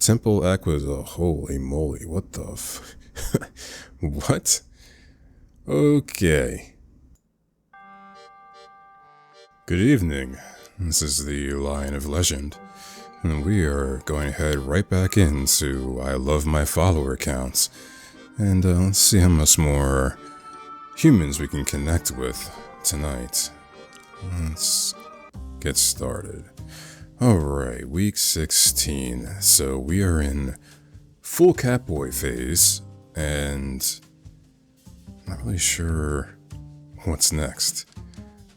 Temple Aqueduct. Holy moly, what the what? Okay. Good evening. This is the Lion of Legend, and we are going to head right back into I Love My Follower counts, and let's see how much more humans we can connect with tonight. Let's get started. Alright, week 16. So we are in full Catboy phase, and not really sure what's next.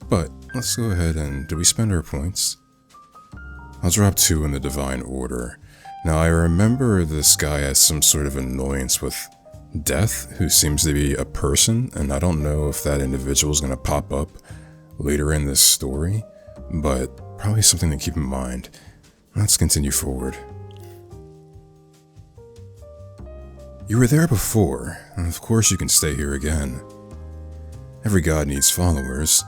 But let's go ahead and... do we spend our points? I'll drop 2 in the Divine Order. Now I remember this guy has some sort of annoyance with Death, who seems to be a person, and I don't know if that individual is going to pop up later in this story, but probably something to keep in mind. Let's continue forward. You were there before, and of course you can stay here again. Every god needs followers.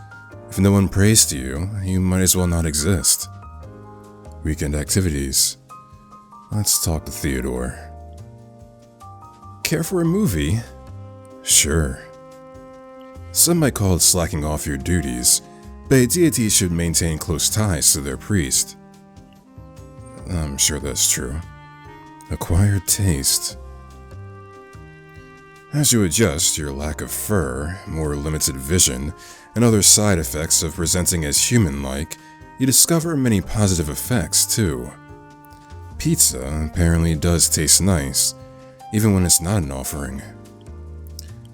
If no one prays to you, you might as well not exist. Weekend activities. Let's talk to Theodore. Care for a movie? Sure. Some might call it slacking off your duties, but a deity should maintain close ties to their priest. I'm sure that's true. Acquired taste. As you adjust your lack of fur, more limited vision, and other side effects of presenting as human-like, you discover many positive effects too. Pizza apparently does taste nice, even when it's not an offering.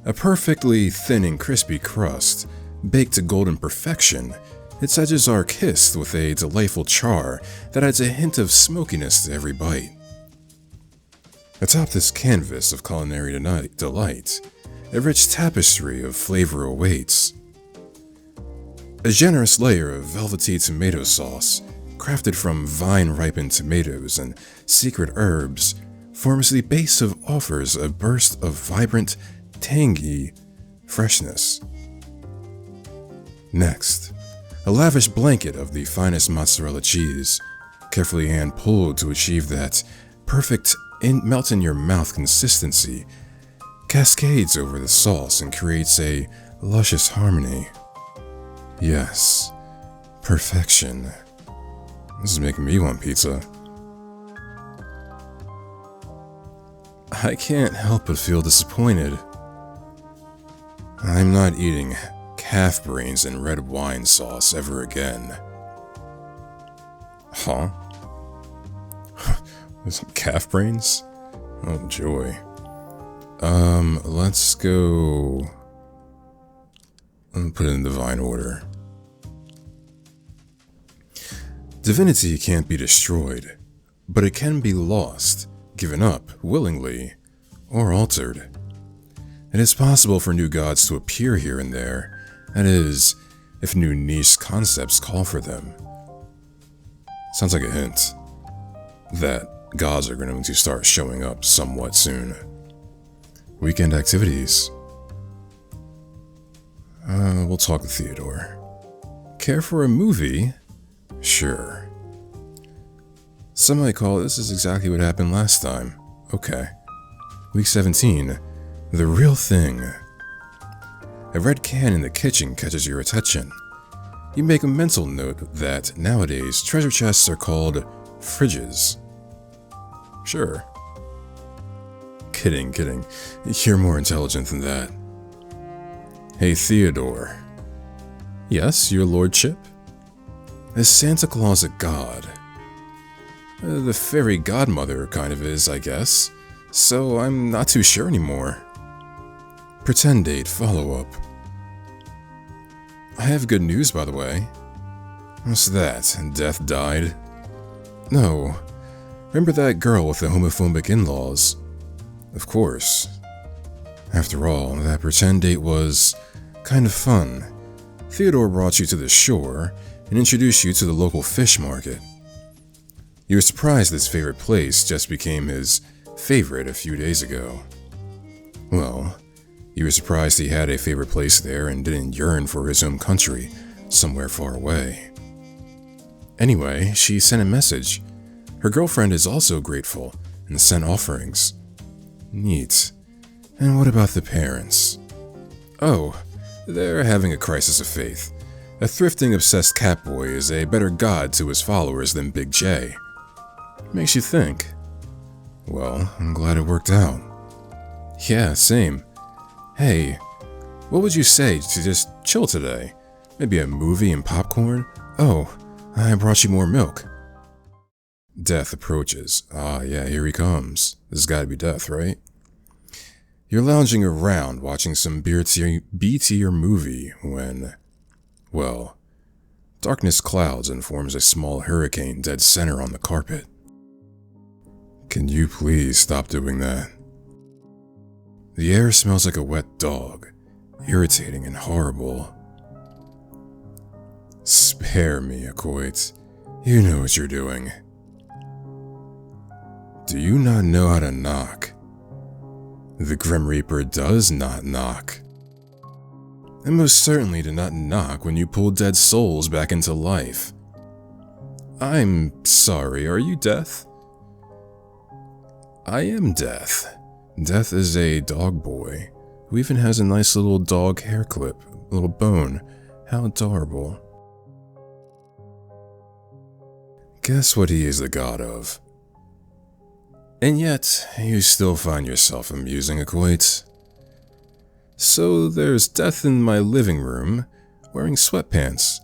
A perfectly thin and crispy crust, baked to golden perfection, its edges are kissed with a delightful char that adds a hint of smokiness to every bite. Atop this canvas of culinary delight, a rich tapestry of flavor awaits. A generous layer of velvety tomato sauce, crafted from vine-ripened tomatoes and secret herbs, forms the base of offers a burst of vibrant, tangy freshness. Next, a lavish blanket of the finest mozzarella cheese, carefully hand-pulled to achieve that perfect melt-in-your-mouth consistency, cascades over the sauce and creates a luscious harmony. Yes, perfection. This is making me want pizza. I can't help but feel disappointed. I'm not eating calf brains and red wine sauce ever again. Huh? Some calf brains? Oh joy. Let's go... Let me put it in Divine Order. Divinity can't be destroyed, but it can be lost, given up willingly, or altered. It is possible for new gods to appear here and there, that is, if new niche concepts call for them. Sounds like a hint that gods are going to start showing up somewhat soon. Weekend activities. We'll talk to Theodore. Care for a movie? Sure. Some might call this is exactly what happened last time. Okay. Week 17. The real thing. A red can in the kitchen catches your attention. You make a mental note that nowadays treasure chests are called fridges. Sure. Kidding. You're more intelligent than that. Hey, Theodore. Yes, your lordship? Is Santa Claus a god? The fairy godmother kind of is, I guess. So I'm not too sure anymore. Pretend date follow-up. I have good news, by the way. What's that? Death died? No. Remember that girl with the homophobic in-laws? Of course. After all, that pretend date was kind of fun. Theodore brought you to the shore and introduced you to the local fish market. You were surprised this favorite place just became his favorite a few days ago. Well, you were surprised he had a favorite place there and didn't yearn for his home country, somewhere far away. Anyway, she sent a message. Her girlfriend is also grateful, and sent offerings. Neat. And what about the parents? Oh, they're having a crisis of faith. A thrifting, obsessed catboy is a better god to his followers than Big J. Makes you think. Well, I'm glad it worked out. Yeah, same. Hey, what would you say to just chill today? Maybe a movie and popcorn? Oh, I brought you more milk. Death approaches. Ah, yeah, here he comes. This has got to be Death, right? You're lounging around watching some B-tier movie when, well, darkness clouds and forms a small hurricane dead center on the carpet. Can you please stop doing that? The air smells like a wet dog, irritating and horrible. Spare me, Acoite. You know what you're doing. Do you not know how to knock? The Grim Reaper does not knock. And most certainly did not knock when you pulled dead souls back into life. I'm sorry, are you Death? I am Death. Death is a dog boy, who even has a nice little dog hair clip, little bone. How adorable. Guess what he is the god of? And yet, you still find yourself amusing, Acoite. So there's Death in my living room, wearing sweatpants.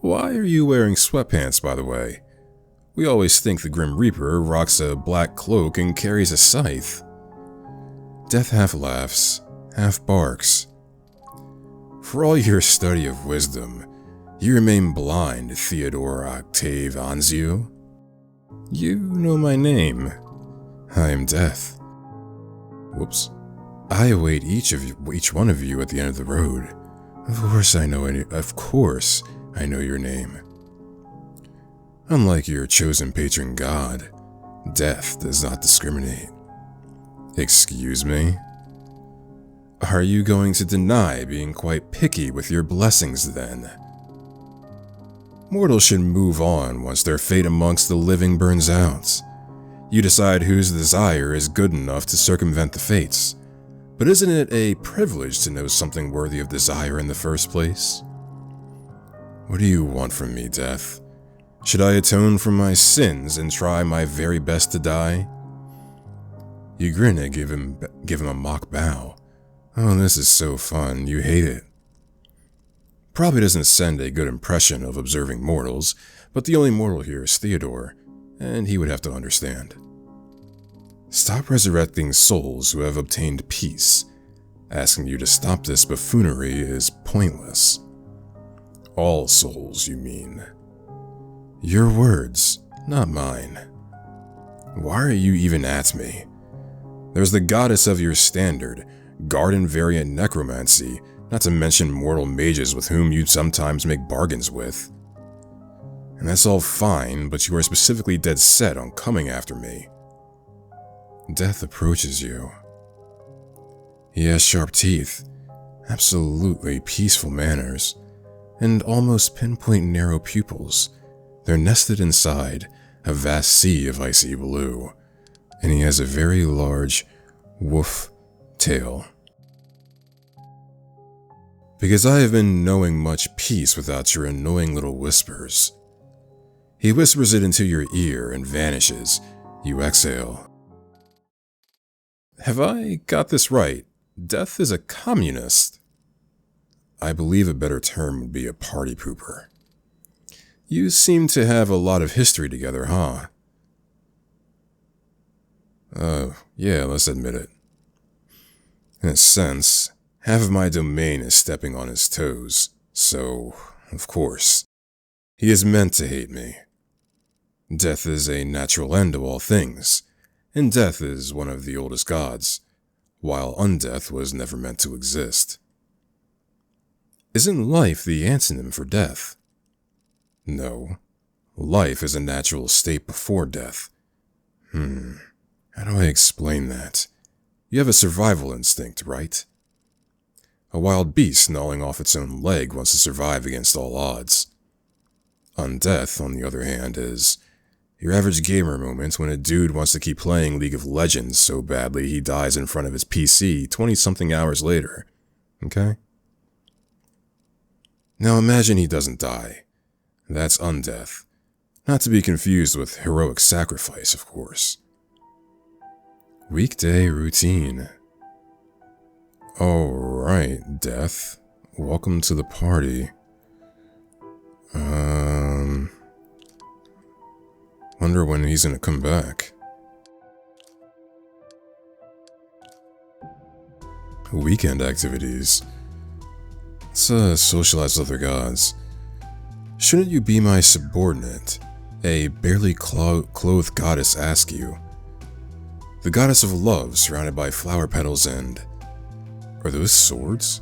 Why are you wearing sweatpants, by the way? We always think the Grim Reaper rocks a black cloak and carries a scythe. Death half laughs, half barks. For all your study of wisdom, you remain blind, Theodore Octave Anzio. You know my name. I am Death. Whoops. I await each one of you at the end of the road. Of course I know your name. Unlike your chosen patron god, Death does not discriminate. Excuse me? Are you going to deny being quite picky with your blessings then? Mortals should move on once their fate amongst the living burns out. You decide whose desire is good enough to circumvent the fates. But isn't it a privilege to know something worthy of desire in the first place? What do you want from me, Death? Should I atone for my sins and try my very best to die? You grin and give him a mock bow. Oh, this is so fun, you hate it. Probably doesn't send a good impression of observing mortals, but the only mortal here is Theodore, and he would have to understand. Stop resurrecting souls who have obtained peace. Asking you to stop this buffoonery is pointless. All souls, you mean. Your words, not mine. Why are you even at me? There's the goddess of your standard, garden variant necromancy, not to mention mortal mages with whom you sometimes make bargains with. And that's all fine, but you are specifically dead set on coming after me. Death approaches you. He has sharp teeth, absolutely peaceful manners, and almost pinpoint narrow pupils. They're nested inside a vast sea of icy blue, and he has a very large woof tail. Because I have been knowing much peace without your annoying little whispers. He whispers it into your ear and vanishes. You exhale. Have I got this right? Death is a communist. I believe a better term would be a party pooper. You seem to have a lot of history together, huh? Yeah, let's admit it. In a sense, half of my domain is stepping on his toes, so, of course, he is meant to hate me. Death is a natural end to all things, and death is one of the oldest gods, while undeath was never meant to exist. Isn't life the antonym for death? No. Life is a natural state before death. How do I explain that? You have a survival instinct, right? A wild beast gnawing off its own leg wants to survive against all odds. Undeath, on the other hand, is Your average gamer moment when a dude wants to keep playing League of Legends so badly he dies in front of his PC 20-something hours later. Okay? Now imagine he doesn't die. That's undeath. Not to be confused with heroic sacrifice, of course. Weekday routine. Alright, Death. Welcome to the party. Wonder when he's gonna come back. Weekend activities. Let's socialize with other gods. Shouldn't you be my subordinate? A barely clothed goddess asks you. The goddess of love surrounded by flower petals and... Are those swords?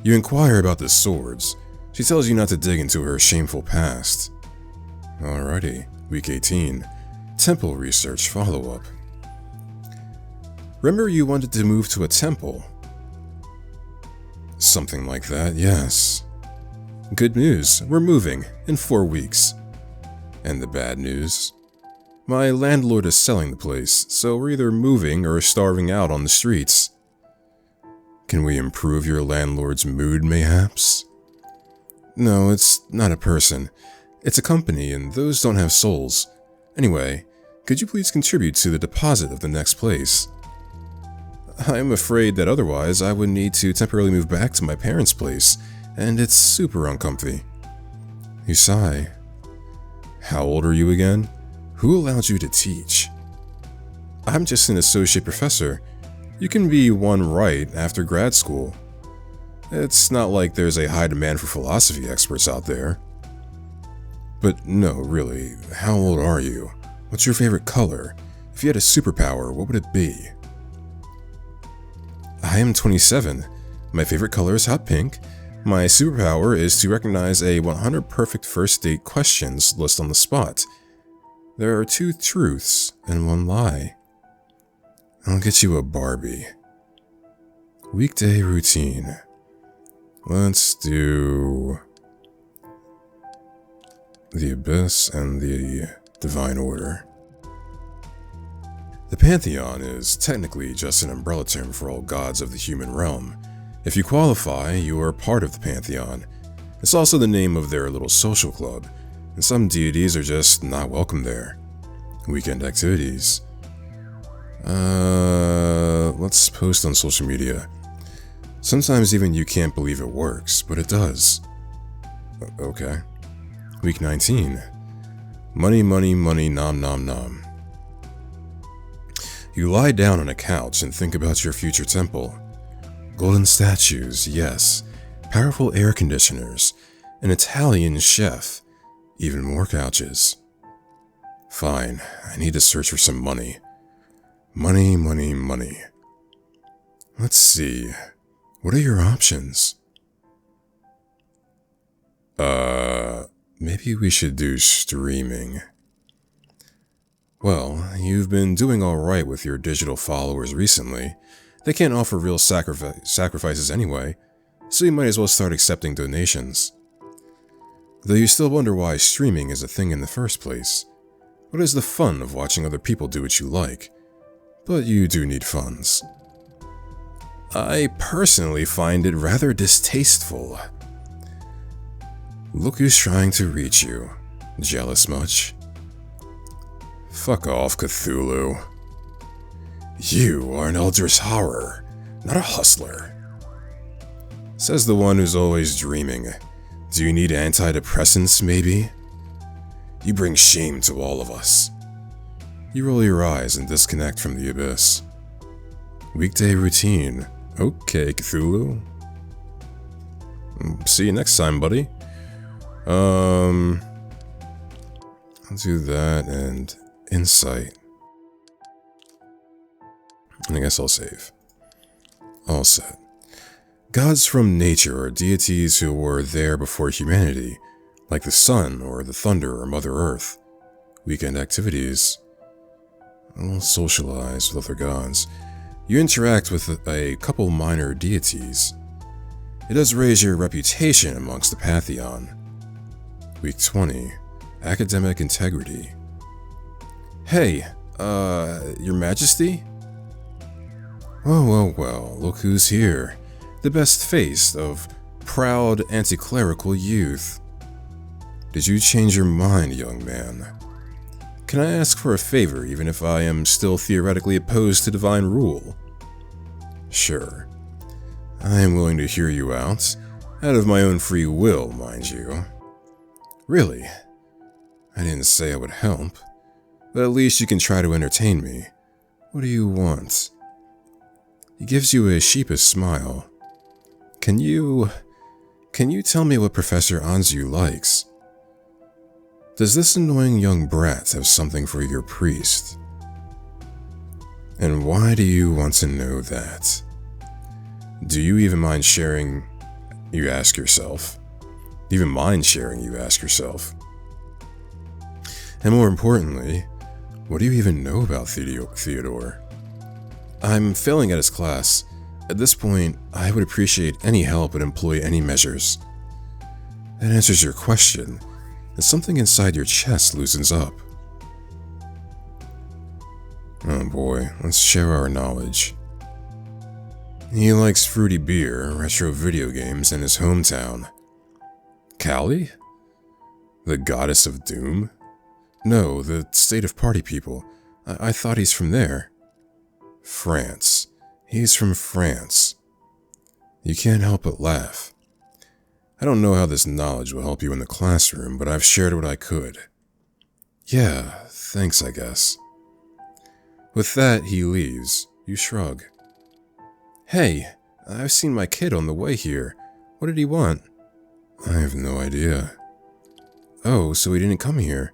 You inquire about the swords. She tells you not to dig into her shameful past. Alrighty, week 18. Temple research follow-up. Remember you wanted to move to a temple? Something like that, yes. Good news, we're moving in 4 weeks. And the bad news? My landlord is selling the place, so we're either moving or starving out on the streets. Can we improve your landlord's mood, mayhaps? No, it's not a person. It's a company, and those don't have souls. Anyway, could you please contribute to the deposit of the next place? I am afraid that otherwise I would need to temporarily move back to my parents' place, and it's super uncomfy. You sigh. How old are you again? Who allowed you to teach? I'm just an associate professor. You can be one right after grad school. It's not like there's a high demand for philosophy experts out there. But no, really, how old are you? What's your favorite color? If you had a superpower, what would it be? I am 27. My favorite color is hot pink. My superpower is to recognize a 100 perfect first date questions list on the spot. There are 2 truths and 1 lie. I'll get you a Barbie. Weekday routine. Let's do the Abyss and the Divine Order. The Pantheon is technically just an umbrella term for all gods of the human realm. If you qualify, you are part of the Pantheon. It's also the name of their little social club, and some deities are just not welcome there. Weekend activities. Let's post on social media. Sometimes even you can't believe it works, but it does. Okay. Week 19. Money, money, money, nom nom nom. You lie down on a couch and think about your future temple. Golden statues, yes. Powerful air conditioners. An Italian chef. Even more couches. Fine, I need to search for some money. Money, money, money. Let's see. What are your options? Maybe we should do streaming. Well, you've been doing alright with your digital followers recently. They can't offer real sacrifices anyway, so you might as well start accepting donations. Though you still wonder why streaming is a thing in the first place. What is the fun of watching other people do what you like? But you do need funds. I personally find it rather distasteful. Look who's trying to reach you. Jealous much? Fuck off, Cthulhu. You are an eldritch horror, not a hustler. Says the one who's always dreaming. Do you need antidepressants, maybe? You bring shame to all of us. You roll your eyes and disconnect from the abyss. Weekday routine. Okay, Cthulhu. See you next time, buddy. I'll do that and insight. And I guess I'll save. All set. Gods from nature are deities who were there before humanity, like the sun or the thunder or Mother Earth. Weekend activities. I'll socialize with other gods. You interact with a couple minor deities. It does raise your reputation amongst the Pantheon. Week 20. Academic integrity. Hey, your majesty? Well, look who's here. The best face of proud anti-clerical youth. Did you change your mind, young man? Can I ask for a favor even if I am still theoretically opposed to divine rule? Sure. I am willing to hear you out of my own free will, mind you. Really? I didn't say I would help, but at least you can try to entertain me. What do you want? He gives you a sheepish smile. Can you tell me what Professor Anzu likes? Does this annoying young brat have something for your priest? And why do you want to know that? Do you even mind sharing, you ask yourself? Even mind sharing, you ask yourself? And more importantly, what do you even know about Theodore? I'm failing at his class. At this point, I would appreciate any help and employ any measures. That answers your question, and something inside your chest loosens up. Oh boy, let's share our knowledge. He likes fruity beer, retro video games, and his hometown. Callie? The goddess of doom? No, the state of party people. I thought he's from there. France. He's from France. You can't help but laugh. I don't know how this knowledge will help you in the classroom, but I've shared what I could. Yeah, thanks, I guess. With that, he leaves. You shrug. Hey, I've seen my kid on the way here. What did he want? I have no idea. Oh, so he didn't come here.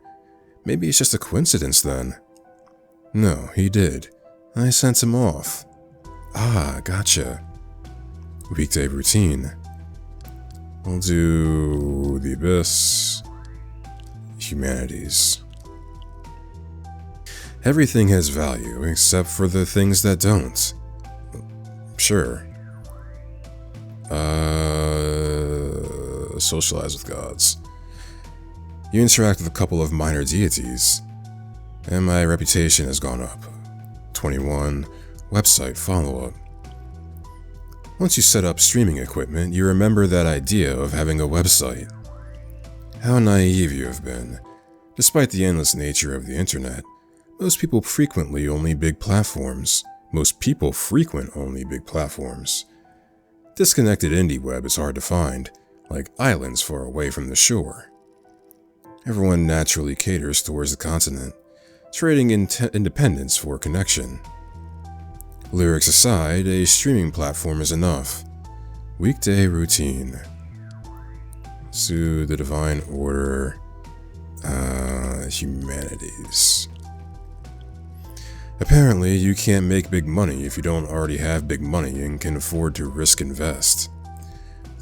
Maybe it's just a coincidence then. No, he did. I sent him off. Ah, gotcha. Weekday routine. We'll do the Abyss. Humanities. Everything has value except for the things that don't. Sure. Socialize with gods. You interact with a couple of minor deities, and my reputation has gone up. 21. Website follow-up. Once you set up streaming equipment, you remember that idea of having a website. How naive you have been. Despite the endless nature of the internet, most people frequent only big platforms. Disconnected indie web is hard to find, like islands far away from the shore. Everyone naturally caters towards the continent, trading independence for connection. Lyrics aside, a streaming platform is enough. Weekday routine. To the Divine Order, Humanities. Apparently, you can't make big money if you don't already have big money and can afford to risk invest.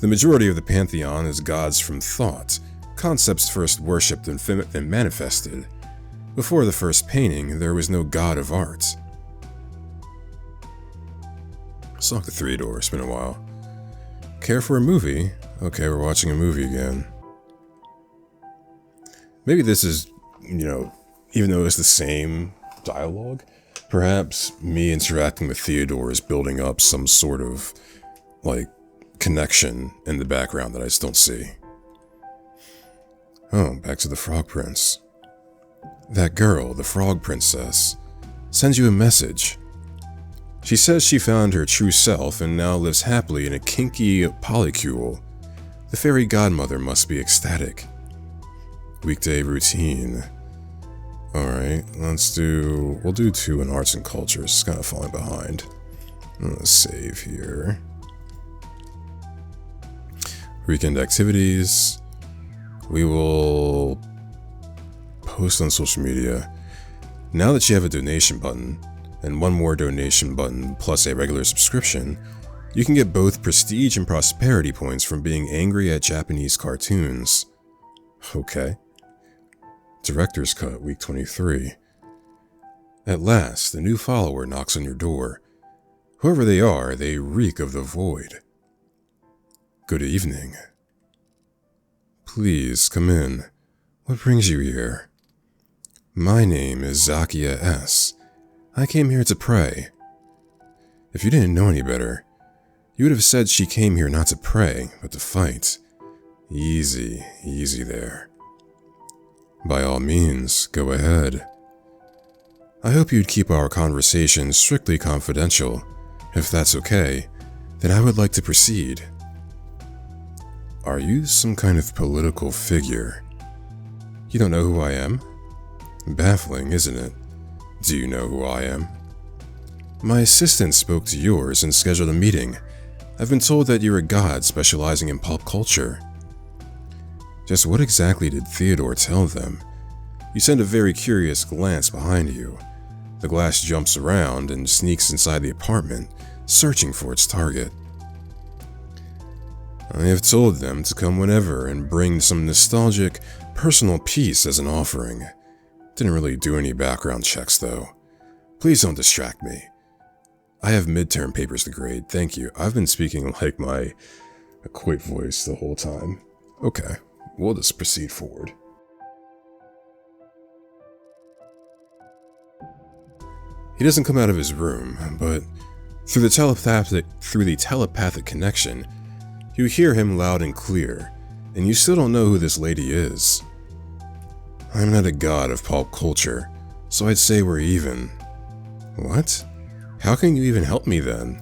The majority of the pantheon is gods from thought, concepts first worshipped and manifested. Before the first painting, there was no god of art. Saw the Theodore, it's been a while. Care for a movie? Okay, we're watching a movie again. Maybe this is, even though it's the same dialogue, perhaps me interacting with Theodore is building up some sort of, connection in the background that I just don't see. Oh, back to the Frog Prince. That girl, the Frog Princess, sends you a message. She says she found her true self and now lives happily in a kinky polycule. The fairy godmother must be ecstatic. Weekday routine. Alright, we'll do 2 in arts and culture. It's kind of falling behind. Let's save here. Weekend activities. We will post on social media. Now that you have a donation button, and one more donation button plus a regular subscription, you can get both prestige and prosperity points from being angry at Japanese cartoons. Okay. Director's Cut, week 23. At last, a new follower knocks on your door. Whoever they are, they reek of the void. Good evening. Please, come in. What brings you here? My name is Zakia S. I came here to pray. If you didn't know any better, you would have said she came here not to pray, but to fight. Easy, easy there. By all means, go ahead. I hope you'd keep our conversation strictly confidential. If that's okay, then I would like to proceed. Are you some kind of political figure? You don't know who I am? Baffling, isn't it? Do you know who I am? My assistant spoke to yours and scheduled a meeting. I've been told that you're a god specializing in pop culture. Just what exactly did Theodore tell them? You send a very curious glance behind you. The glass jumps around and sneaks inside the apartment, searching for its target. I have told them to come whenever and bring some nostalgic, personal peace as an offering. Didn't really do any background checks though. Please don't distract me. I have midterm papers to grade, thank you. I've been speaking like my Acoite voice the whole time. Okay, we'll just proceed forward. He doesn't come out of his room, but through the telepathic connection, you hear him loud and clear, and you still don't know who this lady is. I'm not a god of pop culture, so I'd say we're even. What? How can you even help me then?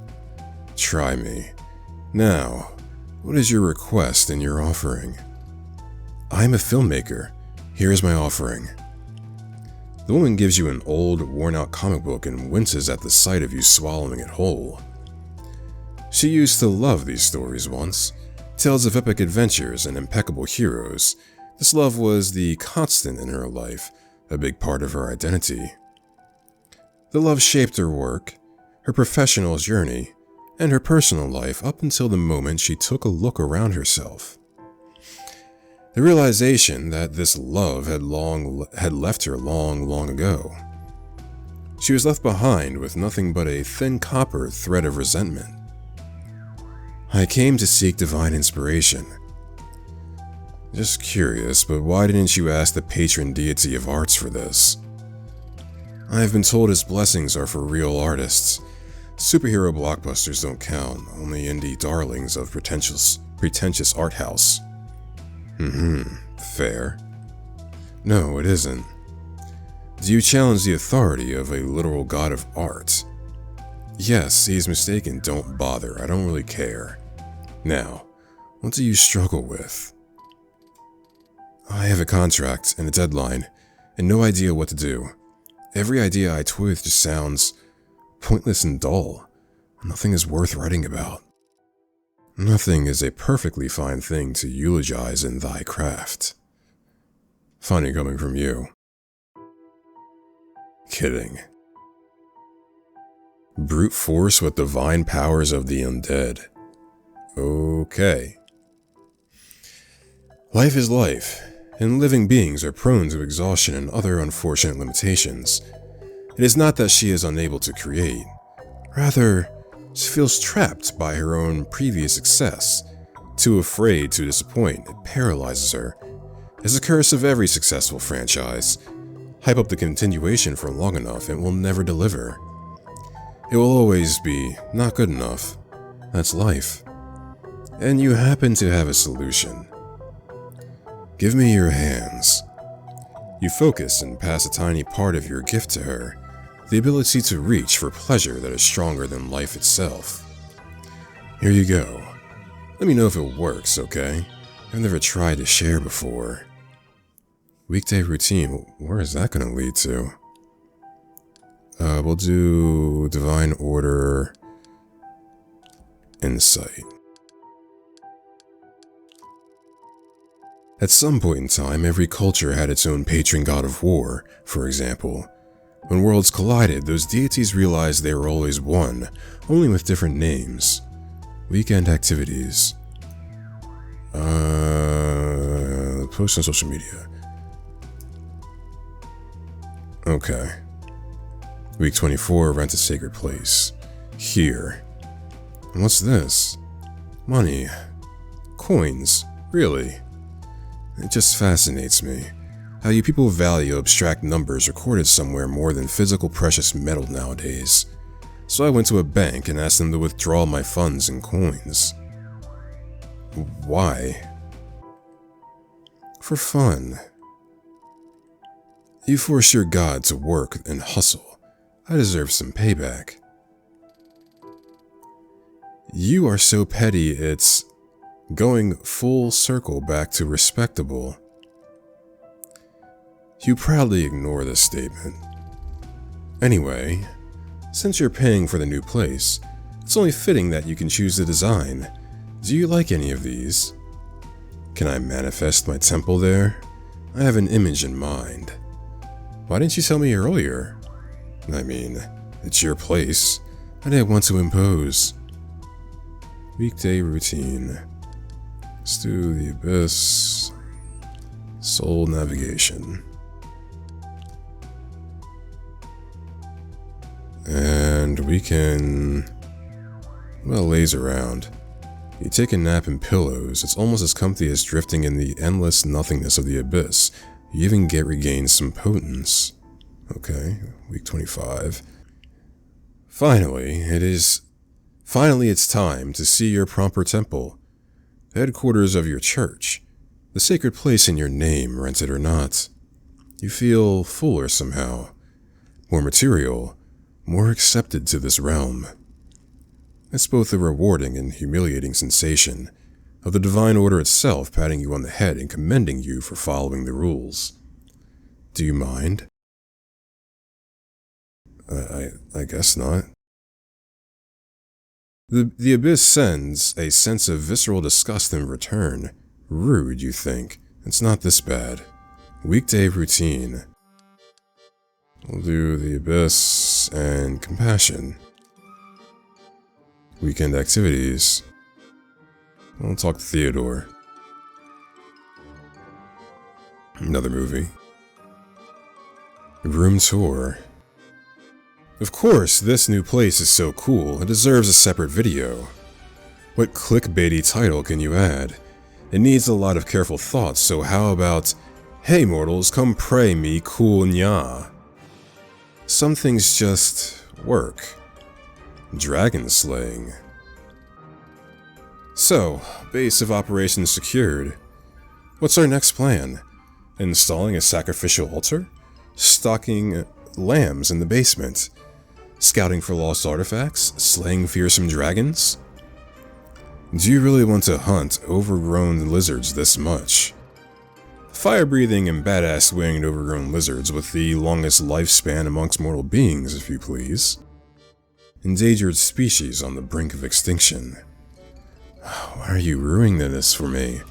Try me. Now, what is your request and your offering? I'm a filmmaker. Here is my offering. The woman gives you an old, worn-out comic book and winces at the sight of you swallowing it whole. She used to love these stories once, tales of epic adventures and impeccable heroes. This love was the constant in her life, a big part of her identity. The love shaped her work, her professional journey, and her personal life up until the moment she took a look around herself. The realization that this love had left her long ago. She was left behind with nothing but a thin copper thread of resentment. I came to seek divine inspiration. Just curious, but why didn't you ask the patron deity of arts for this? I have been told his blessings are for real artists. Superhero blockbusters don't count, only indie darlings of pretentious art house. Fair. No, it isn't. Do you challenge the authority of a literal god of art? Yes, he's mistaken, don't bother, I don't really care. Now, what do you struggle with? I have a contract and a deadline, and no idea what to do. Every idea I toy with just sounds pointless and dull. Nothing is worth writing about. Nothing is a perfectly fine thing to eulogize in thy craft. Funny coming from you. Kidding. Brute force with divine powers of the undead. Okay. Life is life, and living beings are prone to exhaustion and other unfortunate limitations. It is not that she is unable to create. Rather, she feels trapped by her own previous success. Too afraid to disappoint, it paralyzes her. It's a curse of every successful franchise. Hype up the continuation for long enough and it will never deliver. It will always be not good enough. That's life. And you happen to have a solution. Give me your hands. You focus and pass a tiny part of your gift to her, the ability to reach for pleasure that is stronger than life itself. Here you go. Let me know if it works, okay? I've never tried to share before. Weekday routine, where is that gonna lead to? We'll do Divine Order Insight. At some point in time, every culture had its own patron god of war, for example. When worlds collided, those deities realized they were always one, only with different names. Weekend activities. Post on social media. Okay. Week 24, rent a sacred place. Here. And what's this? Money. Coins. Really? It just fascinates me. How you people value abstract numbers recorded somewhere more than physical precious metal nowadays. So I went to a bank and asked them to withdraw my funds in coins. Why? For fun. You force your god to work and hustle. I deserve some payback. You are so petty it's going full circle back to respectable. You proudly ignore this statement. Anyway, since you're paying for the new place, it's only fitting that you can choose the design. Do you like any of these? Can I manifest my temple there? I have an image in mind. Why didn't you tell me earlier? I mean, it's your place. I didn't want to impose. Weekday routine. Let's do the Abyss. Soul navigation. And we can, well, laze around. You take a nap in pillows. It's almost as comfy as drifting in the endless nothingness of the abyss. You even regain some potence. Okay, week 25. Finally, it's time to see your proper temple. The headquarters of your church. The sacred place in your name, rented or not. You feel fuller somehow. More material. More accepted to this realm. It's both a rewarding and humiliating sensation of the divine order itself patting you on the head and commending you for following the rules. Do you mind? I guess not. The abyss sends a sense of visceral disgust in return. Rude, you think. It's not this bad. Weekday routine. We'll do the abyss and compassion. Weekend activities. We'll talk to Theodore. Another movie. Room tour. Of course, this new place is so cool, it deserves a separate video. What clickbaity title can you add? It needs a lot of careful thought, so how about, "Hey mortals, come pray me cool nya." Some things just work. Dragon slaying. So, base of operations secured. What's our next plan? Installing a sacrificial altar? Stocking lambs in the basement? Scouting for lost artifacts? Slaying fearsome dragons? Do you really want to hunt overgrown lizards this much? Fire-breathing and badass winged overgrown lizards with the longest lifespan amongst mortal beings, if you please. Endangered species on the brink of extinction. Why are you ruining this for me?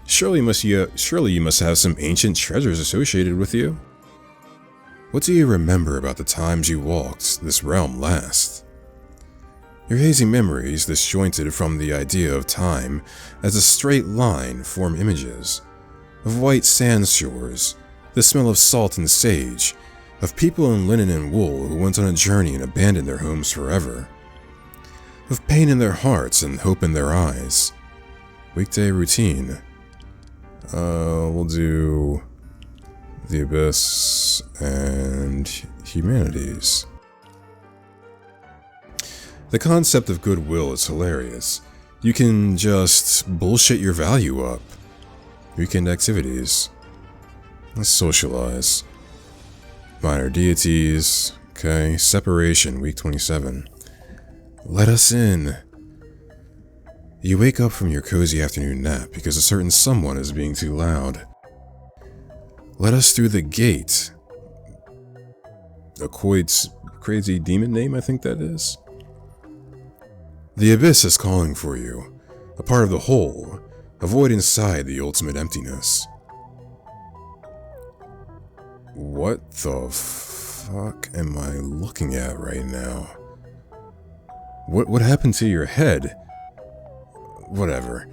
Surely you must have some ancient treasures associated with you. What do you remember about the times you walked this realm last? Your hazy memories, disjointed from the idea of time as a straight line, form images of white sand shores, the smell of salt and sage, of people in linen and wool who went on a journey and abandoned their homes forever, of pain in their hearts and hope in their eyes. Weekday routine. We'll do the Abyss and Humanities. The concept of goodwill is hilarious. You can just bullshit your value up. Weekend activities. Let's socialize. Minor deities. Okay, separation, week 27. Let us in. You wake up from your cozy afternoon nap because a certain someone is being too loud. Let us through the gate. Acoite's crazy demon name, I think that is. The abyss is calling for you, a part of the whole. Avoid inside the ultimate emptiness. What the fuck am I looking at right now? What happened to your head? Whatever.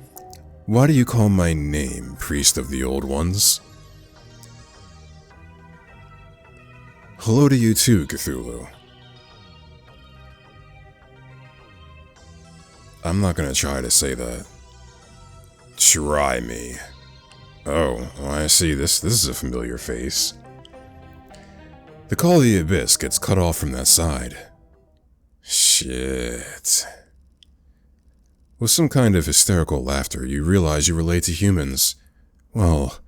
Why do you call my name, priest of the old ones? Hello to you too, Cthulu. I'm not gonna try to say that. Try me. Oh, well, I see. This is a familiar face. The call of the abyss gets cut off from that side. Shit. With some kind of hysterical laughter, you realize you relate to humans. Well,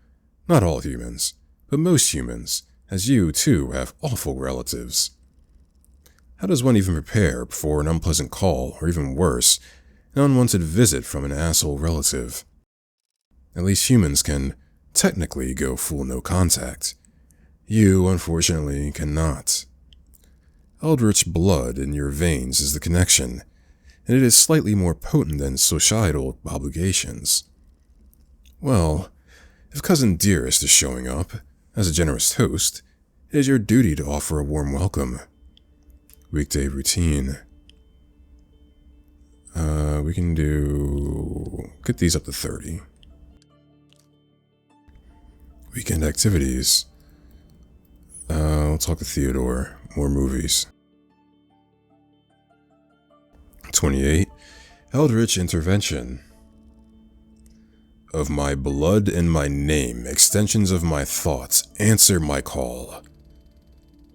not all humans, but most humans, as you, too, have awful relatives. How does one even prepare for an unpleasant call, or even worse, an unwanted visit from an asshole relative? At least humans can technically go full no contact. You, unfortunately, cannot. Eldritch blood in your veins is the connection, and it is slightly more potent than societal obligations. Well, if Cousin Dearest is showing up, as a generous host, it is your duty to offer a warm welcome. Weekday routine. We can get these up to 30. Weekend activities. We'll talk to Theodore. More movies. 28. Eldritch intervention. Of my blood and my name, extensions of my thoughts, answer my call.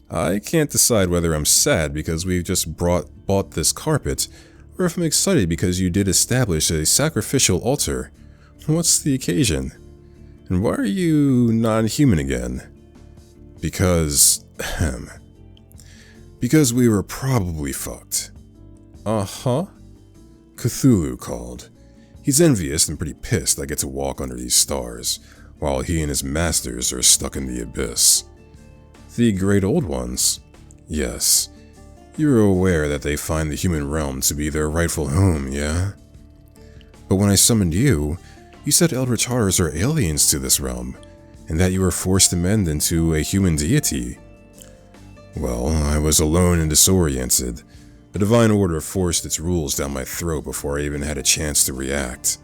I can't decide whether I'm sad because we've just bought this carpet, or if I'm excited because you did establish a sacrificial altar. What's the occasion? And why are you non-human again? Because we were probably fucked. Uh-huh. Cthulhu called. He's envious and pretty pissed I get to walk under these stars, while he and his masters are stuck in the abyss. The Great Old Ones? Yes. You're aware that they find the human realm to be their rightful home, yeah? But when I summoned you, you said eldritch horrors are aliens to this realm, and that you were forced to mend into a human deity. Well, I was alone and disoriented. The Divine Order forced its rules down my throat before I even had a chance to react.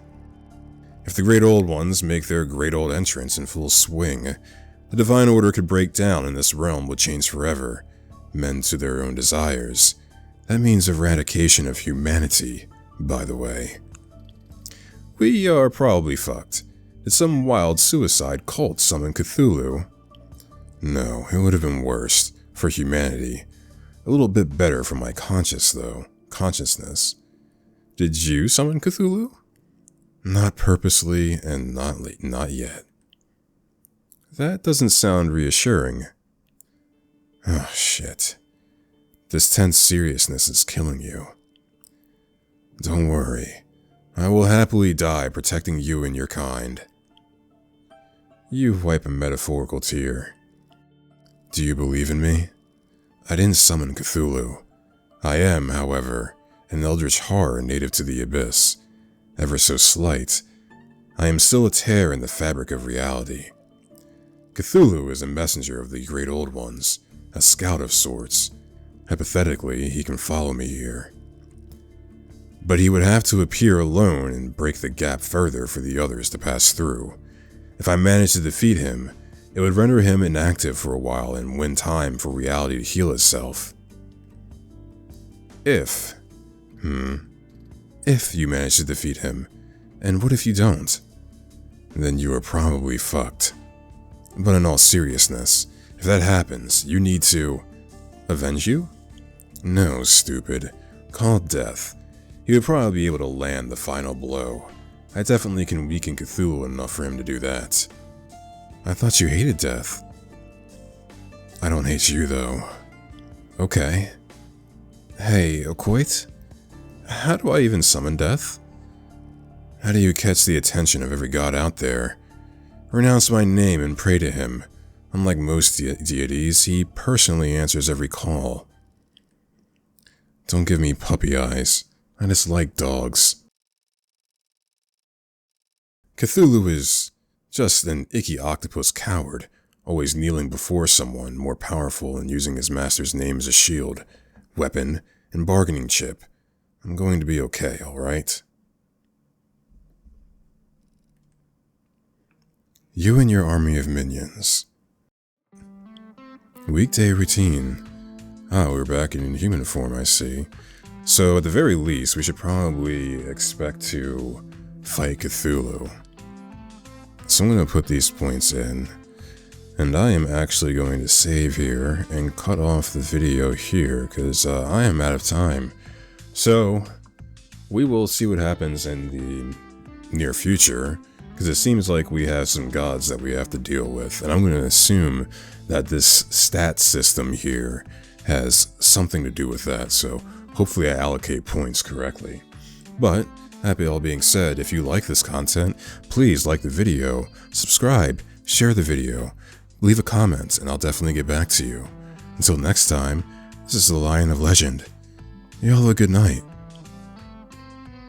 If the Great Old Ones make their great old entrance in full swing, the Divine Order could break down and this realm would change forever, mend to their own desires. That means eradication of humanity, by the way. We are probably fucked. Did some wild suicide cult summon Cthulhu? No, it would have been worse for humanity. A little bit better for my consciousness. Did you summon Cthulhu? Not purposely and not yet. That doesn't sound reassuring. Oh shit. This tense seriousness is killing you. Don't worry. I will happily die protecting you and your kind. You wipe a metaphorical tear. Do you believe in me? I didn't summon Cthulhu. I am, however, an eldritch horror native to the abyss. Ever so slight, I am still a tear in the fabric of reality. Cthulhu is a messenger of the Great Old Ones, a scout of sorts. Hypothetically, he can follow me here. But he would have to appear alone and break the gap further for the others to pass through. If I managed to defeat him, it would render him inactive for a while and win time for reality to heal itself. If you manage to defeat him, and what if you don't? Then you are probably fucked. But in all seriousness, if that happens, you need to... Avenge you? No, stupid. Call death. He would probably be able to land the final blow. I definitely can weaken Cthulhu enough for him to do that. I thought you hated death. I don't hate you, though. Okay. Hey, Acoite? How do I even summon death? How do you catch the attention of every god out there? Renounce my name and pray to him. Unlike most deities, he personally answers every call. Don't give me puppy eyes. I dislike dogs. Cthulhu is just an icky octopus coward, always kneeling before someone more powerful and using his master's name as a shield, weapon, and bargaining chip. I'm going to be okay, alright? You and your army of minions. Weekday routine. We're back in human form, I see. So at the very least, we should probably expect to fight Cthulhu. So I'm going to put these points in. And I am actually going to save here and cut off the video here because I am out of time. So we will see what happens in the near future, because it seems like we have some gods that we have to deal with, and I'm going to assume that this stat system here has something to do with that, so hopefully I allocate points correctly. But that all being said, if you like this content, please like the video, subscribe, share the video, leave a comment, and I'll definitely get back to you. Until next time, this is the Lion of Legend. Y'all have a good night.